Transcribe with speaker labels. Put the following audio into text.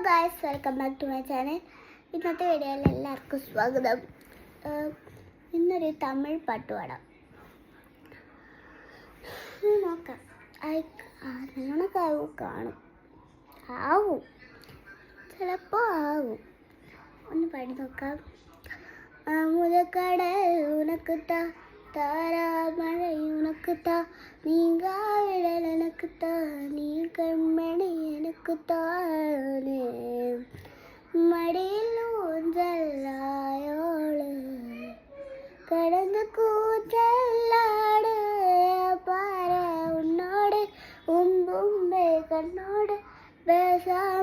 Speaker 1: Guys, welcome back to my channel. ഇന്നത്തെ വീഡിയോയിൽ എല്ലാവർക്കും സ്വാഗതം. ഇന്നൊരു തമിഴ് പാട്ട് പാടാം. നോക്കാം, നല്ലോണക്കാവും കാണും, ആവും, ചിലപ്പോൾ ആവും. ഒന്ന് പാടി നോക്കാം. മുതക്കടൽ ഉനക്കുത്താ, താരാമഴை உனக்குத்தா, நீங்காவிடல் எனக்குத்தா, நீ கண்மணி எனக்குத்தானே, மடியில் ஊஞ்சல்லாயோடு கடந்து கூச்சல்லாடு, பாரு உன்னோடு உம்பும்பே கண்ணோடு பேசாம